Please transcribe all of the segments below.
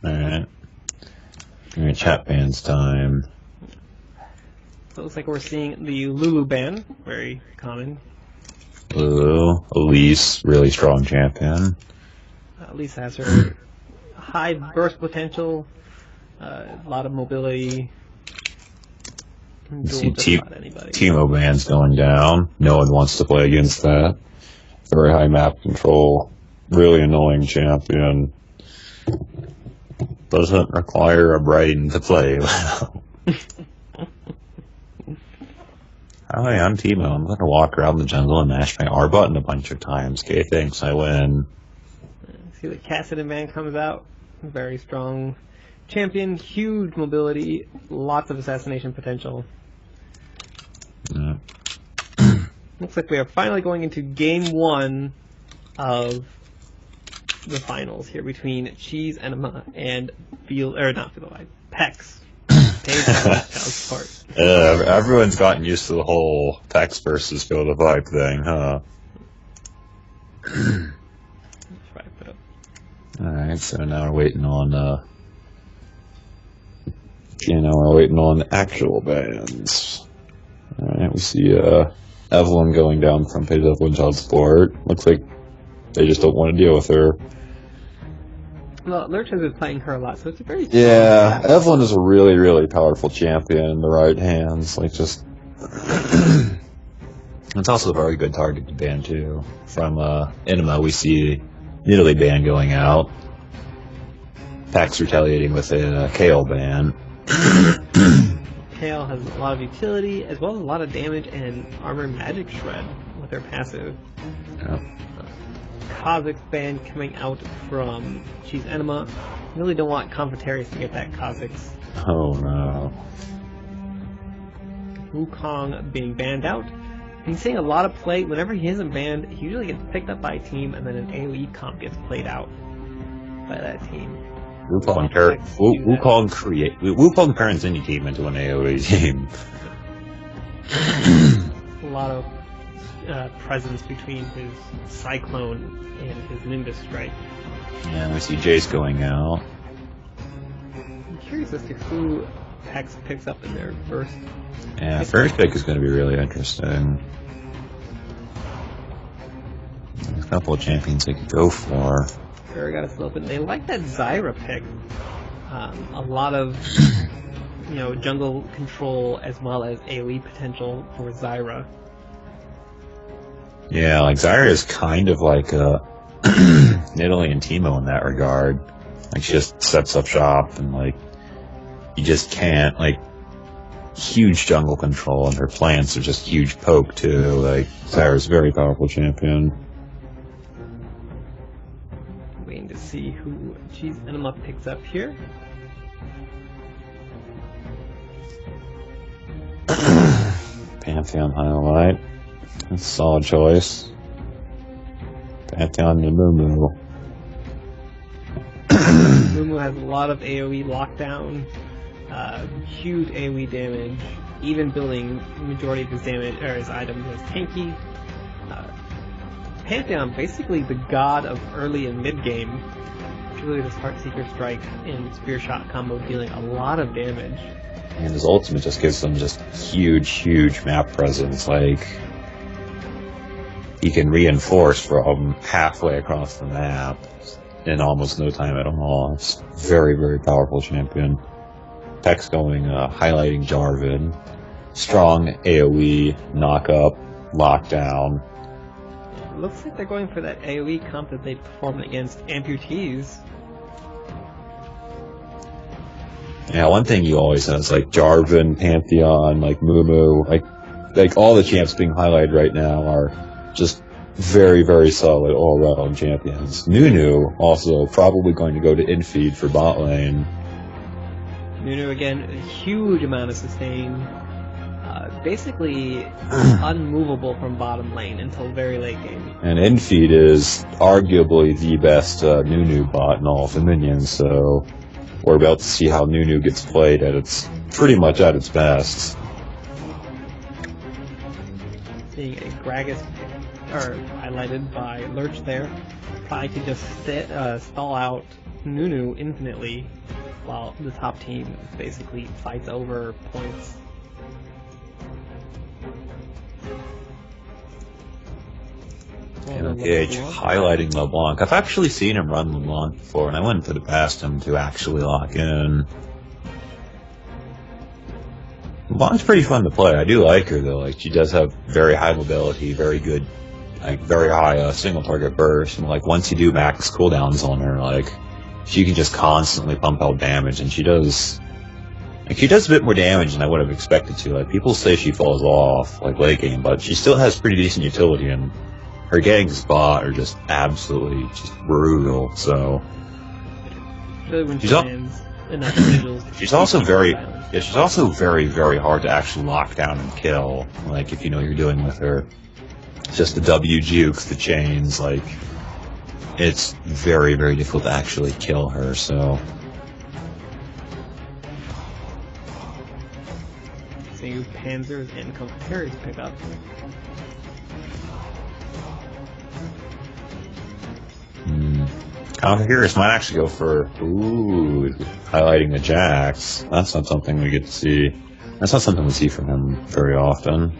Alright. Chat bands time. So it looks like we're seeing the Lulu ban, very common. Lulu, Elise, really strong champion. Elise has her high burst potential, a lot of mobility. You see Teemo ban's going down. No one wants to play against that. Very high map control. Really annoying champion. Doesn't require a brain to play well. Hi, I'm Teemo. I'm going to walk around the jungle and mash my R button a bunch of times. Okay, thanks, I win. See the Kassadin man comes out. Very strong champion, huge mobility, lots of assassination potential. Yeah. Looks like we are finally going into game 1 of the finals here between Cheese, Enema, and Pex. Everyone's gotten used to the whole Pex versus Go the Vibe thing, huh? Alright, so now we're waiting on, we're waiting on actual bans. Alright, we see, Evelynn going down from page Evelynn child support. Looks like they just don't want to deal with her. Well, Lurch has been playing her a lot, so it's a very... Yeah, Evelynn is a really, really powerful champion in the right hands. Like, just... It's also a very good target to ban, too. From, Enema, we see Nidalee ban going out. Pax retaliating with a Kayle ban. Kayle has a lot of utility, as well as a lot of damage and armor magic shred with her passive. Yeah. Kha'Zix ban coming out from Cheese Enema. Really don't want Confratarius to get that Kha'Zix. Oh no. Wukong being banned out. He's seeing a lot of play. Whenever he isn't banned, he usually gets picked up by a team, and then an AoE comp gets played out by that team. Wukong turns any team into an AoE team. A lot of presence between his Cyclone and his Nimbus Strike. Yeah, we see Jayce going out. I'm curious as to who Pex picks up in their first. Yeah, first pick is going to be really interesting. There's a couple of champions they could go for. Gragas+LeBlanc. They like that Zyra pick. A lot of jungle control as well as AoE potential for Zyra. Yeah, like Zyra is kind of like Nidalee and Teemo in that regard. Like she just sets up shop and like you just can't huge jungle control, and her plants are just huge poke too. Like Zyra's a very powerful champion. Waiting to see who Cheese Enema picks up here. Pantheon highlight. That's a solid choice. Pantheon Amumu. Amumu has a lot of AoE lockdown, huge AoE damage, even building the majority of his damage or his items as tanky. Pantheon, basically the god of early and mid game. Really, this Heartseeker Strike and Spear Shot combo dealing a lot of damage. And his ultimate just gives them just huge map presence. Like he can reinforce from halfway across the map in almost no time at all. It's very powerful champion. Pex going highlighting Jarvan. Strong AoE, knock up, lockdown. It looks like they're going for that AoE comp that they performed against amputees. Yeah, one thing you always have is like Jarvan, Pantheon, like Mumu, like all the champs being highlighted right now are just very solid all-around champions. Nunu also probably going to go to infeed for bot lane. Nunu again, a huge amount of sustain. Basically unmovable from bottom lane until very late game. And infeed is arguably the best Nunu bot in all of the minions, so we're about to see how Nunu gets played pretty much at its best. Seeing a Gragas highlighted by Lurch there. try to just stall out Nunu infinitely while the top team basically fights over points. MKH highlighting LeBlanc. I've actually seen him run LeBlanc before, and I wouldn't put it past him to actually lock in. LeBlanc's pretty fun to play. I do like her though. Like, she does have very high mobility, very good, like very high single target burst, and like once you do max cooldowns on her, like she can just constantly pump out damage, and she does a bit more damage than I would have expected to. Like, people say she falls off like late game, but she still has pretty decent utility, and her gangs spot are just absolutely just brutal. So she's also very very hard to actually lock down and kill. Like, if you know what you're doing with her, just the W jukes, the chains, like it's very very difficult to actually kill her. So seeing Panzers and Confiteors pick up. Confiteors might actually go for highlighting the Jax. That's not something we get to see. That's not something we see from him very often.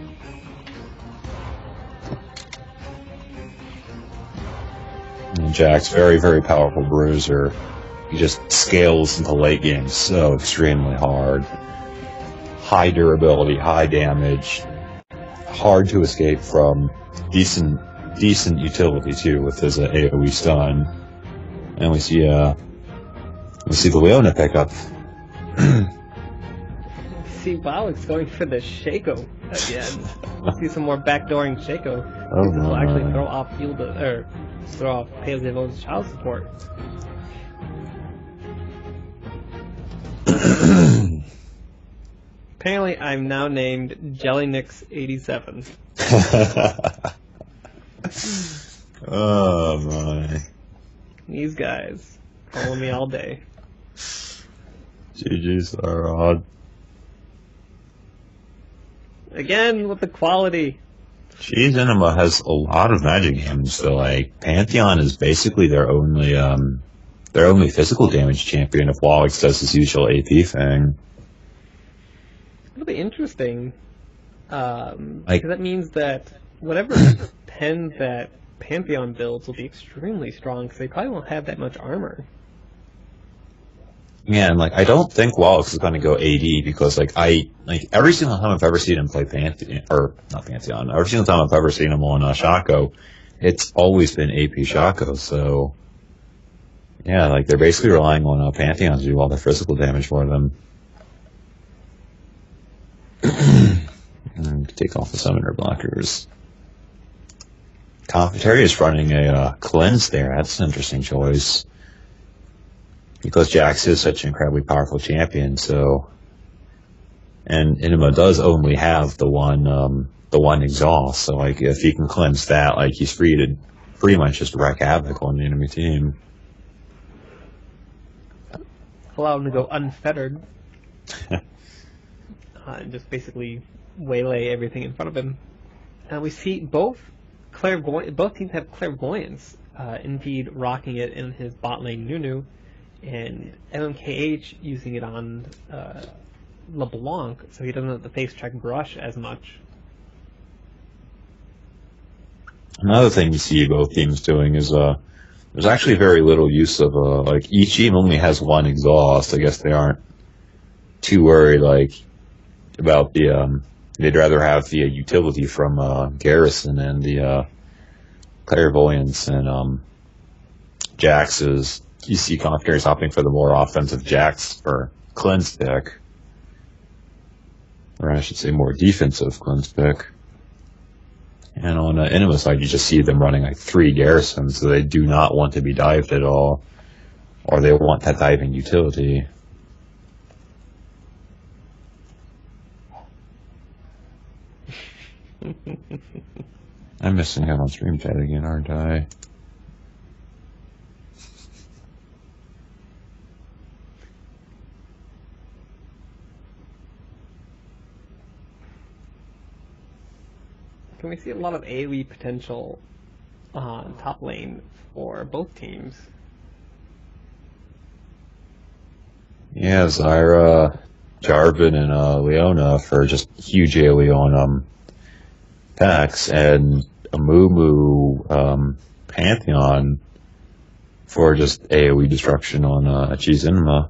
And Jax, very very powerful bruiser. He just scales into late game so extremely hard. High durability, high damage, hard to escape from. Decent utility too with his AoE stun. And we see the Leona pick up. See, wow, it's going for the Shaco again. See some more backdooring Shaco. Oh This will actually throw off throw off Pale's child support. Apparently, I'm now named JellyNix87. Oh my. These guys follow me all day. GG's are odd. Again with the quality. Jeez, Enema has a lot of magic games, so like Pantheon is basically their only physical damage champion if Kha'Zix does his usual AP thing. It'll be interesting. Like, because that means that whatever pen that Pantheon builds will be extremely strong because they probably won't have that much armor. yeah, and like I don't think Kha'Zix is going to go AD because like every single time I've ever seen him play Pantheon, or not Pantheon, every single time I've ever seen him on Shaco, it's always been AP Shaco. So yeah, like they're basically relying on Pantheon to do all their physical damage for them. And take off the summoner blockers. Confiteria is running a cleanse there. That's an interesting choice. Because Jax is such an incredibly powerful champion, so... And Enema does only have the one exhaust, so like if he can cleanse that, like he's free to pretty much just wreak havoc on the enemy team. Allow him to go unfettered. And just basically waylay everything in front of him. And we see both teams have clairvoyance. Indeed rocking it in his bot lane Nunu, and LMKH using it on LeBlanc, so he doesn't have to face check brush as much. Another thing you see both teams doing is there's actually very little use of like each team only has one exhaust. I guess they aren't too worried like about the they'd rather have the utility from Garrison and the clairvoyance and Jax's. You see Confiteors opting for the more offensive Jax for cleanse pick, or I should say more defensive cleanse pick. And on the Enema side, you just see them running like 3 garrisons, so they do not want to be dived at all, or they want that diving utility. I'm missing out on stream chat again, aren't I? Can we see a lot of AoE potential on top lane for both teams. Yeah, Zyra, Jarvan, and Leona for just huge AoE on packs, and Amumu+Pantheon for just AoE destruction on Enema.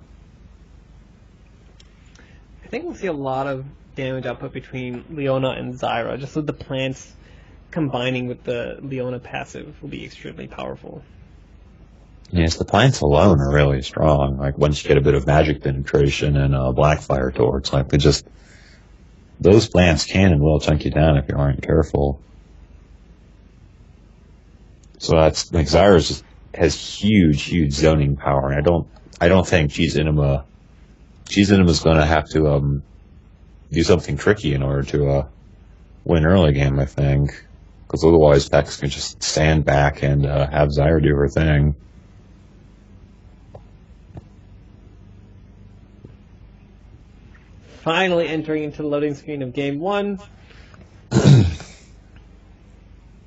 I think we'll see a lot of damage output between Leona and Zyra, just with the plants combining with the Leona passive will be extremely powerful. Yes, the plants alone are really strong. Like, once you get a bit of magic penetration and Blackfire Torch, like, those plants can and will chunk you down if you aren't careful. So that's, like, Zyra just has huge zoning power, and I don't think Enema's gonna have to, do something tricky in order to, win early game, I think. Because otherwise, Vex can just stand back and, have Zyra do her thing. Finally entering into the loading screen of Game 1.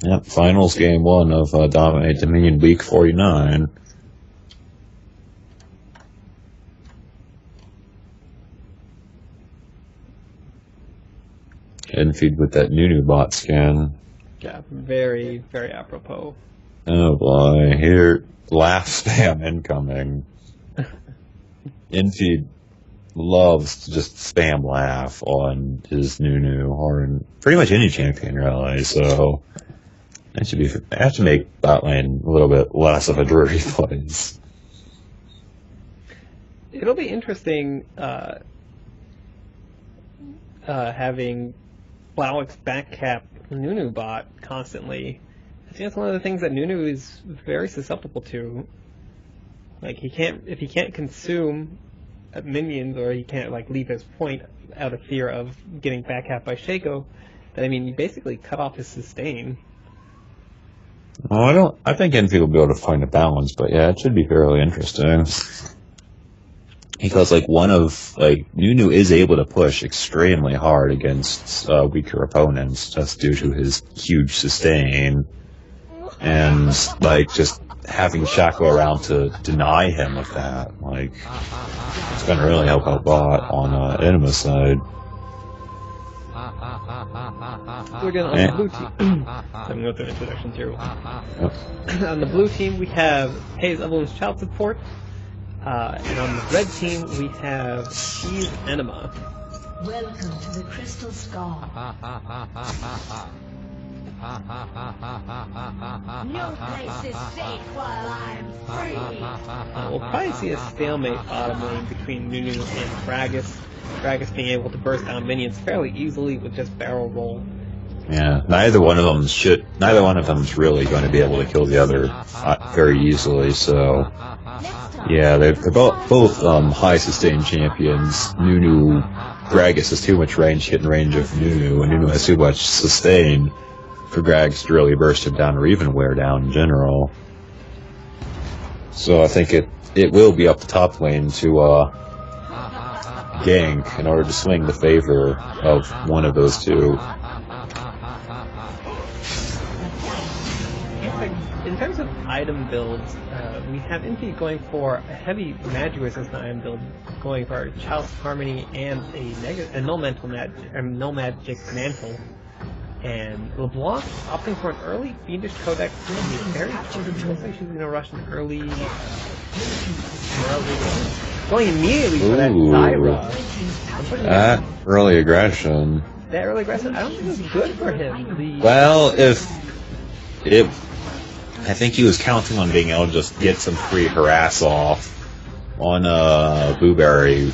Yep, finals Game 1 of DominateDominion Week 49. And feed with that Nunu bot skin. Yeah, very apropos. Oh boy, here, laugh spam incoming. Infeed loves to just spam laugh on his Nunu, or in pretty much any champion really, so that should make bot lane a little bit less of a dreary place. It'll be interesting having Blauix backcap Nunu bot constantly. I think that's one of the things that Nunu is very susceptible to. Like, if he can't consume minions, or he can't like leave his point out of fear of getting backcapped by Shaco, then I mean you basically cut off his sustain. Well, I think Envy will be able to find a balance, but yeah, it should be fairly interesting. Because Nunu is able to push extremely hard against weaker opponents just due to his huge sustain, and just having Shaco around to deny him of that, it's going to really help out bot on Enema's side. We're going on the blue team. I'm going through introductions here. Yep. On the blue team, we have Evelyn's child support. And on the red team, we have She's Enema. Welcome to the Crystal Skull. No place is safe while I'm free. We'll probably see a stalemate bottom lane between Nunu and Gragas. Gragas being able to burst down minions fairly easily with just barrel roll. Yeah, neither one of them's really going to be able to kill the other very easily. So, yeah, they're both high sustain champions. Gragas has too much range to get in range of Nunu, and Nunu has too much sustain for Gragas to really burst him down or even wear down in general. So I think it will be up the top lane to gank in order to swing the favor of one of those two. In terms of item builds, we have Infeed going for a heavy magic resistant item build, going for Chalice Harmony and a null magic mantle. And LeBlanc opting for an early Fiendish Codex. Very looks like she's going to rush an early. Going immediately for that Zyra. That early aggression. That early aggression, I don't think it's good for him. Well, I think he was counting on being able to just get some free harass off on Blueberry.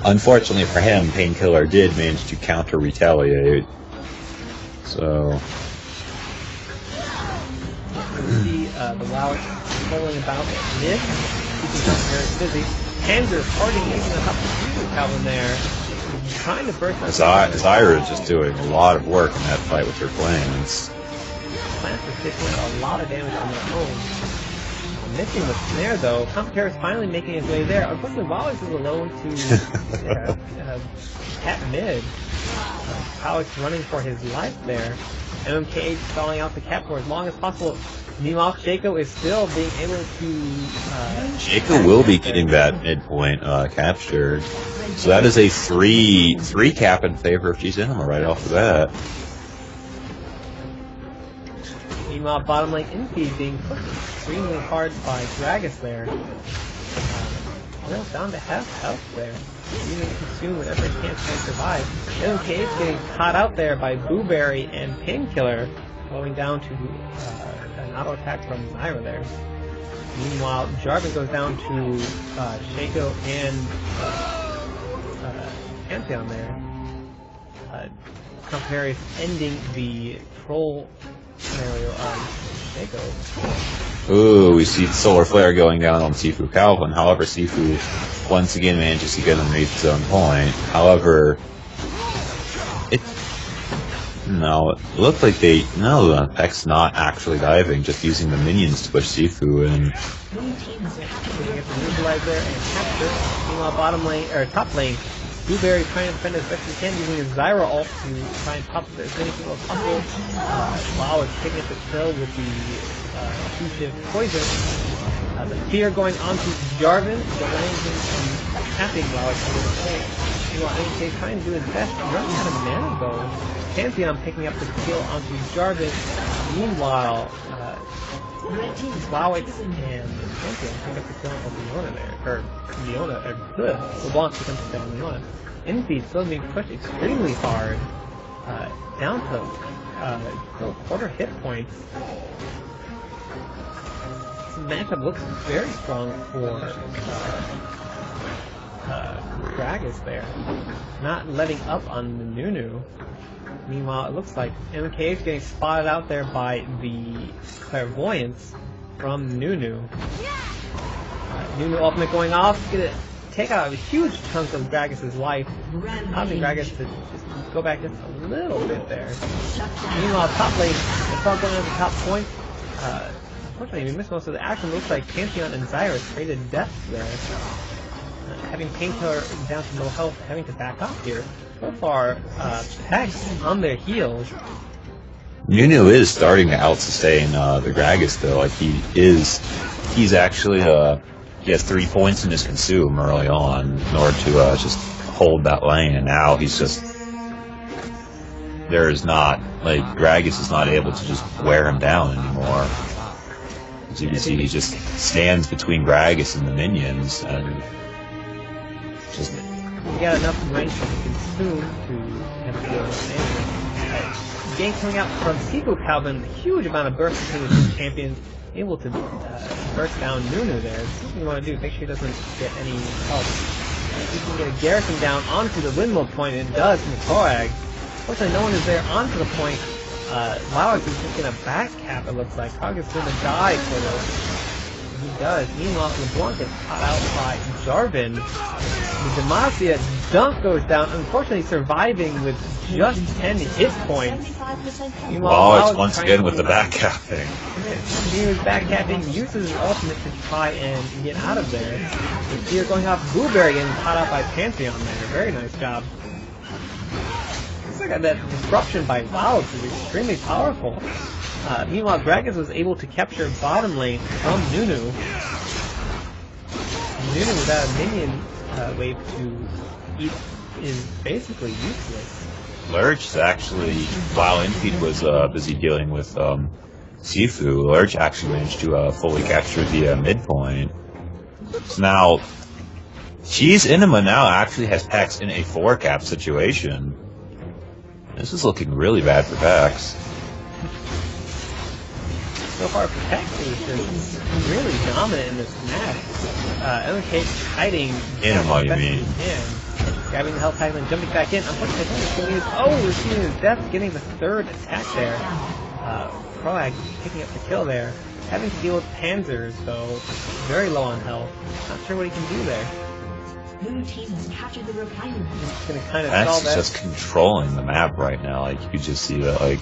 Unfortunately for him, Painkiller did manage to counter retaliate. So see the WoW rolling about mid, keeping him very busy. Hands are starting using the Hop Calvin there, trying to burst out. Zyra is just doing a lot of work in that fight with her plans. Plants are taking a lot of damage on their own. Missing the snare though. Commentary is finally making his way there. Unfortunately, Wallace is alone to cat mid. Alex running for his life there. MMKH stalling out the cap for as long as possible. Meanwhile, Shaco is still being able to... Shaco will be getting that midpoint captured. So that is a three cap in favor of G's Enema right off the bat. Meanwhile, bottom lane Infeed being pushed extremely hard by Gragas there. Well, down to half health there. Even consume whatever he can to survive. MK is getting caught out there by Blueberry and Painkiller, going down to an auto attack from Zyra there. Meanwhile, Jarvan goes down to Shaco and Pantheon there. Compares ending the troll scenario on Shaco. Ooh, we see Solar Flare going down on Sifu Calvin. However, Sifu once again manages to get underneath his own point. However, it looked like Peck's not actually diving, just using the minions to push Sifu in. Neutralize there and capture. Meanwhile, bottom lane or top lane, Blueberry trying to defend as best he can, using his Zyra ult to try and pop as many people as possible. Wow is picking up the kill with the 2-shift poison. The fear going on to Jarvan, delaying him from tapping Wow is under the point. Meanwhile, NK trying to do his best, running out of mana though. Pantheon picking up the kill onto Jarvan. Meanwhile, Kha'Zix and Pantheon pick up the kill on Leona there. LeBlanc becomes the kill on Leona. Infeed still being pushed extremely hard, down to quarter hit points. This matchup looks very strong for Gragas there. Not letting up on the Nunu. Meanwhile, it looks like MK is getting spotted out there by the Clairvoyance from Nunu. Nunu ultimate going off, gonna take out a huge chunk of Gragas' life, causing Gragas to just go back just a little bit there. Meanwhile, top lane, it's all going on the top point. Unfortunately, we missed most of the action. Looks like Pantheon and Zyra traded deaths there. Having Painkiller down to low health, having to back off here. So far, Peck's on their heels. Nunu is starting to out-sustain the Gragas though. Like he's actually he has 3 points in his consume early on in order to just hold that lane, and now he's just Gragas is not able to just wear him down anymore. As you can see, he just stands between Gragas and the minions, and just he got enough range to consume to have to go game coming out from Sifu Calvin, huge amount of burst between the two champions, able to burst down Nunu there. That's what you want to do, make sure he doesn't get any help. He can get a Garrison down onto the windmill point, and it does from the Korag. Fortunately, no one is there onto the point. Lowix is just going to back cap, it looks like. Krog is going to die for this. He does. Meanwhile, LeBlanc gets caught out by Jarvan. The Demacia dunk goes down, unfortunately surviving with just 10 hit points. Meanwhile, it's once again with the backcapping. He was backcapping, uses his ultimate to try and get out of there. The fear going off Blueberry getting caught out by Pantheon there. Very nice job. Looks like that disruption by Lowix is extremely powerful. Meanwhile, Gragas was able to capture bottom lane from Nunu. Nunu without a minion wave to eat is basically useless. Lurch is actually, while Infeed was busy dealing with Sifu, Lurch actually managed to fully capture the midpoint. So now, G's Enema now actually has Pax in a 4-cap situation. This is looking really bad for Pax. So far, Peck is just really dominant in this match. LK hiding. Enema, you mean? Grabbing the health pack and jumping back in. Unfortunately, we're seeing his death, getting the third attack there. Kroag picking up the kill there. Having to deal with Panzers, though, very low on health. Not sure what he can do there. Blue team has captured the refinery. Just gonna kind of Pax stall is that. just controlling the map right now. Like, you could just see that, like,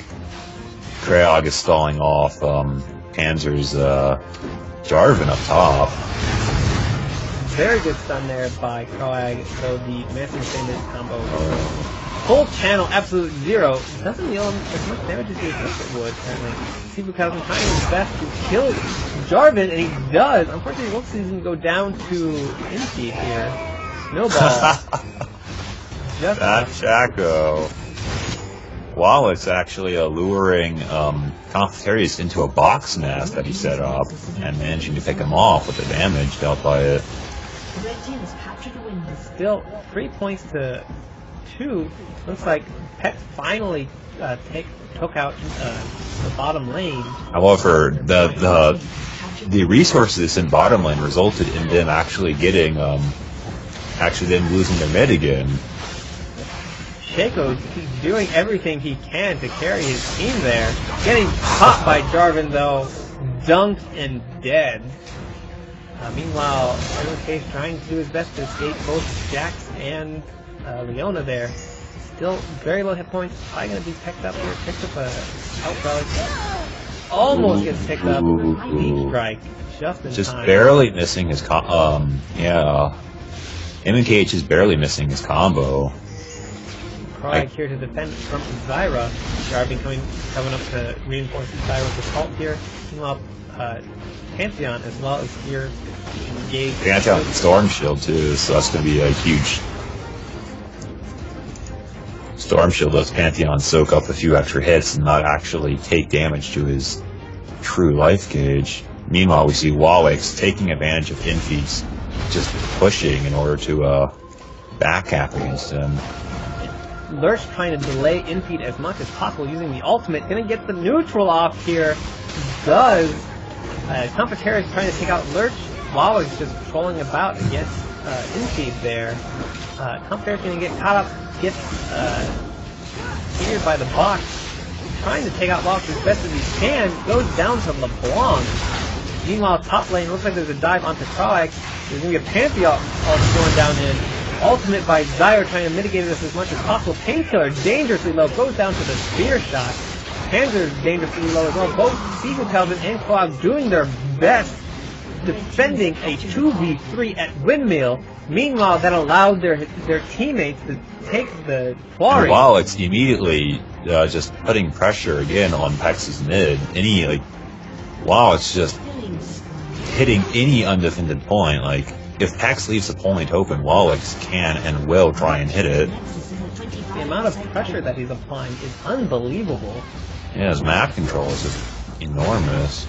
Kroag is stalling off Panzer's Jarvan up top. Very good stun there by Kroag, so the Massive Famous combo full channel, absolute zero. Doesn't deal as much damage as you would think it would, apparently. Wukong trying his best to kill Jarvan, and he does. Unfortunately, he won't see him go down to Infi here. Snowball. Just that Shaco. Wow, it's actually luring Confitarius into a box nest that he set up and managing to pick him off with the damage dealt by it. Still 3 points to 2. Looks like Pet finally took out the bottom lane. However, the resources in bottom lane resulted in them actually getting them losing their mid again. Shaco doing everything he can to carry his team there. Getting caught by Jarvan though, dunked and dead. Meanwhile, Evelynn trying to do his best to escape both Jax and Leona there. Still very low hit points. Probably going to be picked up here. Picked up a out relic. Almost gets picked up. Deep strike. Just in Just time. barely missing his MKH is barely missing his combo. Krog here to defend from Zyra. Jarvan coming up to reinforce Zyra's assault here. Meanwhile, Pantheon as well as here engaged. Pantheon with Storm Shield too, so that's going to be a huge. Storm Shield lets Pantheon soak up a few extra hits and not actually take damage to his true life gauge. Meanwhile, we see Kha'Zix taking advantage of Infeed's just pushing in order to backcap against him. Lurch trying to delay Infeed as much as possible using the ultimate. Gonna get the neutral off here. Does. Confitarius trying to take out Lurch. Kha'Zix just trolling about against Infeed there. Confitarius gonna get caught up, get cleared by the box. Trying to take out Kha'Zix as best as he can. Goes down to LeBlanc. Meanwhile, top lane looks like there's a dive onto Kha'Zix. There's gonna be a Pantheon also going down in. Ultimate by Zyra trying to mitigate this as much as possible. Painkiller dangerously low, goes down to the spear shot. Panzer's dangerously low as well. Both Wukong and Kha'Zix doing their best defending a 2v3 at Windmill. Meanwhile, that allowed their teammates to take the quarry. Kha'Zix immediately just putting pressure again on Pex's mid. Kha'Zix just hitting any undefended point. If Pex leaves the point open, Kha'Zix can and will try and hit it. The amount of pressure that he's applying is unbelievable. Yeah, his map control is just enormous.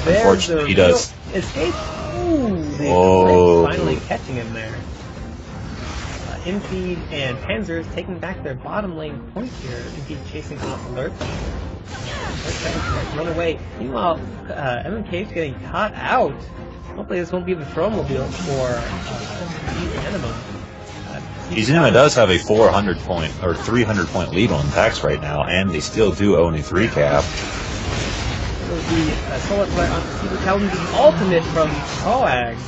There's Unfortunately, he does. Escape. Ooh, the finally catching him there. Infeed and Panzer taking back their bottom lane point here. Infeed chasing off Lurch. Run away. Meanwhile, MMK's getting caught out. Hopefully this won't be the throwmobile for Enema. Enema does have a 400 point or 300 point lead on Pex right now, and they still do own a 3 cap. It'll be a solo play on the ultimate from Kha'Zix.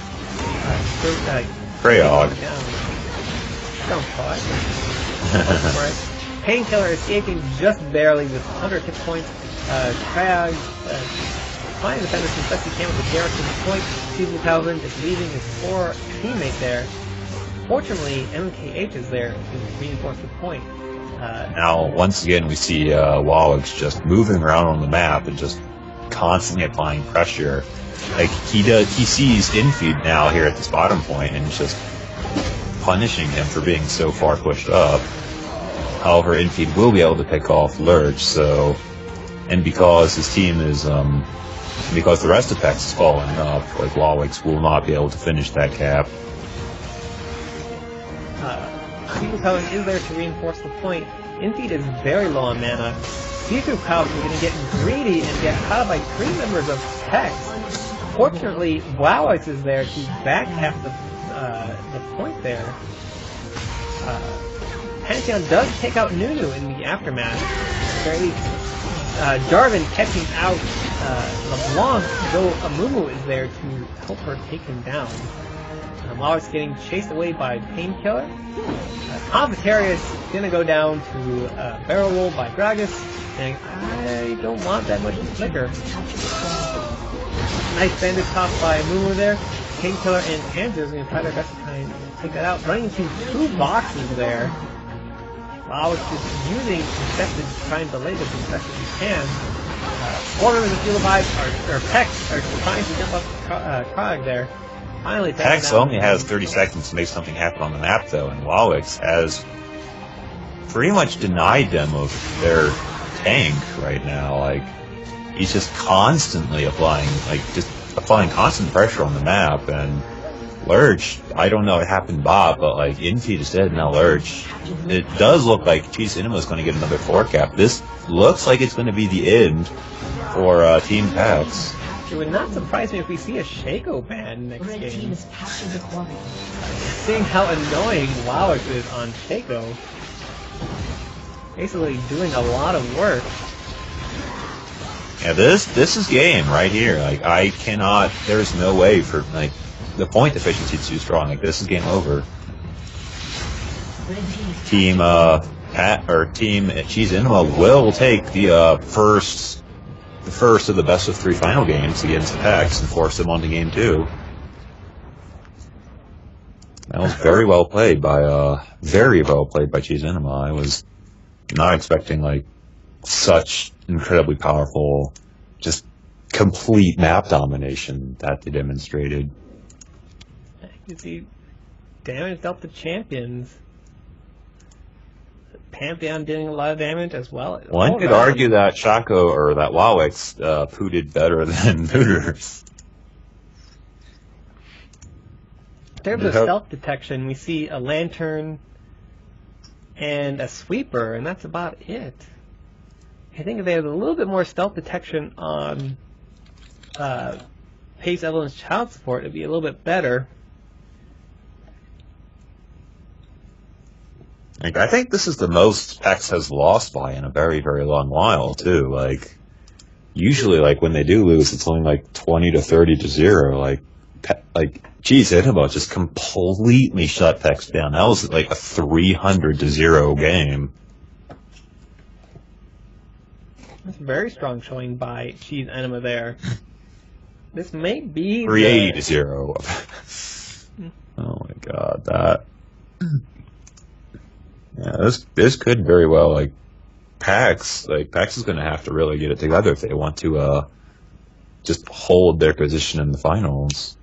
Krayog. Don't Kha'Zix. Painkiller escaping just barely with 100 hit points. Krayog trying to defend this as best he can with the garrison point. Wukong is leaving his poor teammate there. Fortunately, MKH is there to reinforce the point. Now, once again, we see Kha'Zix just moving around on the map and just constantly applying pressure. He sees Infeed now here at this bottom point and just punishing him for being so far pushed up. However, Infeed will be able to pick off Lurch, and because his team is because the rest of Pex is falling up, Kha'Zix will not be able to finish that cap. Wukong is there to reinforce the point. Infeed is very low on mana. Wukong is going to get greedy and get caught by 3 members of Pex. Fortunately, Kha'Zix is there to back half the point there. Pantheon does take out Nunu in the aftermath. Jarvan catching out LeBlanc, though Amumu is there to help her take him down. Kha'Zix getting chased away by Painkiller. Confitarius gonna go down to barrel roll by Gragas, saying, I don't want that much flicker. Nice bandage top by Amumu there. Painkiller and Panzer is gonna try their best to try and take that out. Running into 2 boxes there. WoW is just using Infected to try and delay this as best as you can. Four members of Field of Vibes or Pex are trying to jump up Krog there. Finally, Pex only has 30 seconds to make something happen on the map, though, and Kha'Zix has pretty much denied them of their tank right now. Like, he's just constantly applying constant pressure on the map, and Lurch, I don't know what happened Bob, but like Infeed is dead, now Lurch. It does look like Jayce Enema is going to get another 4-cap. This looks like it's going to be the end for Team Pex. It would not surprise me if we see a Shaco ban next game. Seeing how annoying Kha'Zix is on Shaco. Basically doing a lot of work. Yeah, this is game right here. Like, I cannot, there's no way for, like, the point efficiency is too strong. Like, this is game over. Team Jayce Enema will take the first of the best of 3 final games against Pex and force them on to game 2. That was very well played by Jayce Enema. I was not expecting like such incredibly powerful, just complete map domination that they demonstrated. You see, damage dealt to champions. Pantheon doing a lot of damage as well. One could argue that Shaco or that Kha'Zix pooted better than Pooters. In terms of stealth detection, we see a lantern and a sweeper, and that's about it. I think if they had a little bit more stealth detection on Pace Evelynn's child support, it'd be a little bit better. Like, I think this is the most Pex has lost by in a very, very long while, too. Like, usually, like, when they do lose, it's only like 20 to 30 to 0. Like, Jayce Enema just completely shut Pex down. That was like a 300 to 0 game. That's a very strong showing by Jayce Enema there. This may be 380 to 0. Oh my god, that. Yeah, this could very well, like, Pex is going to have to really get it together if they want to just hold their position in the finals.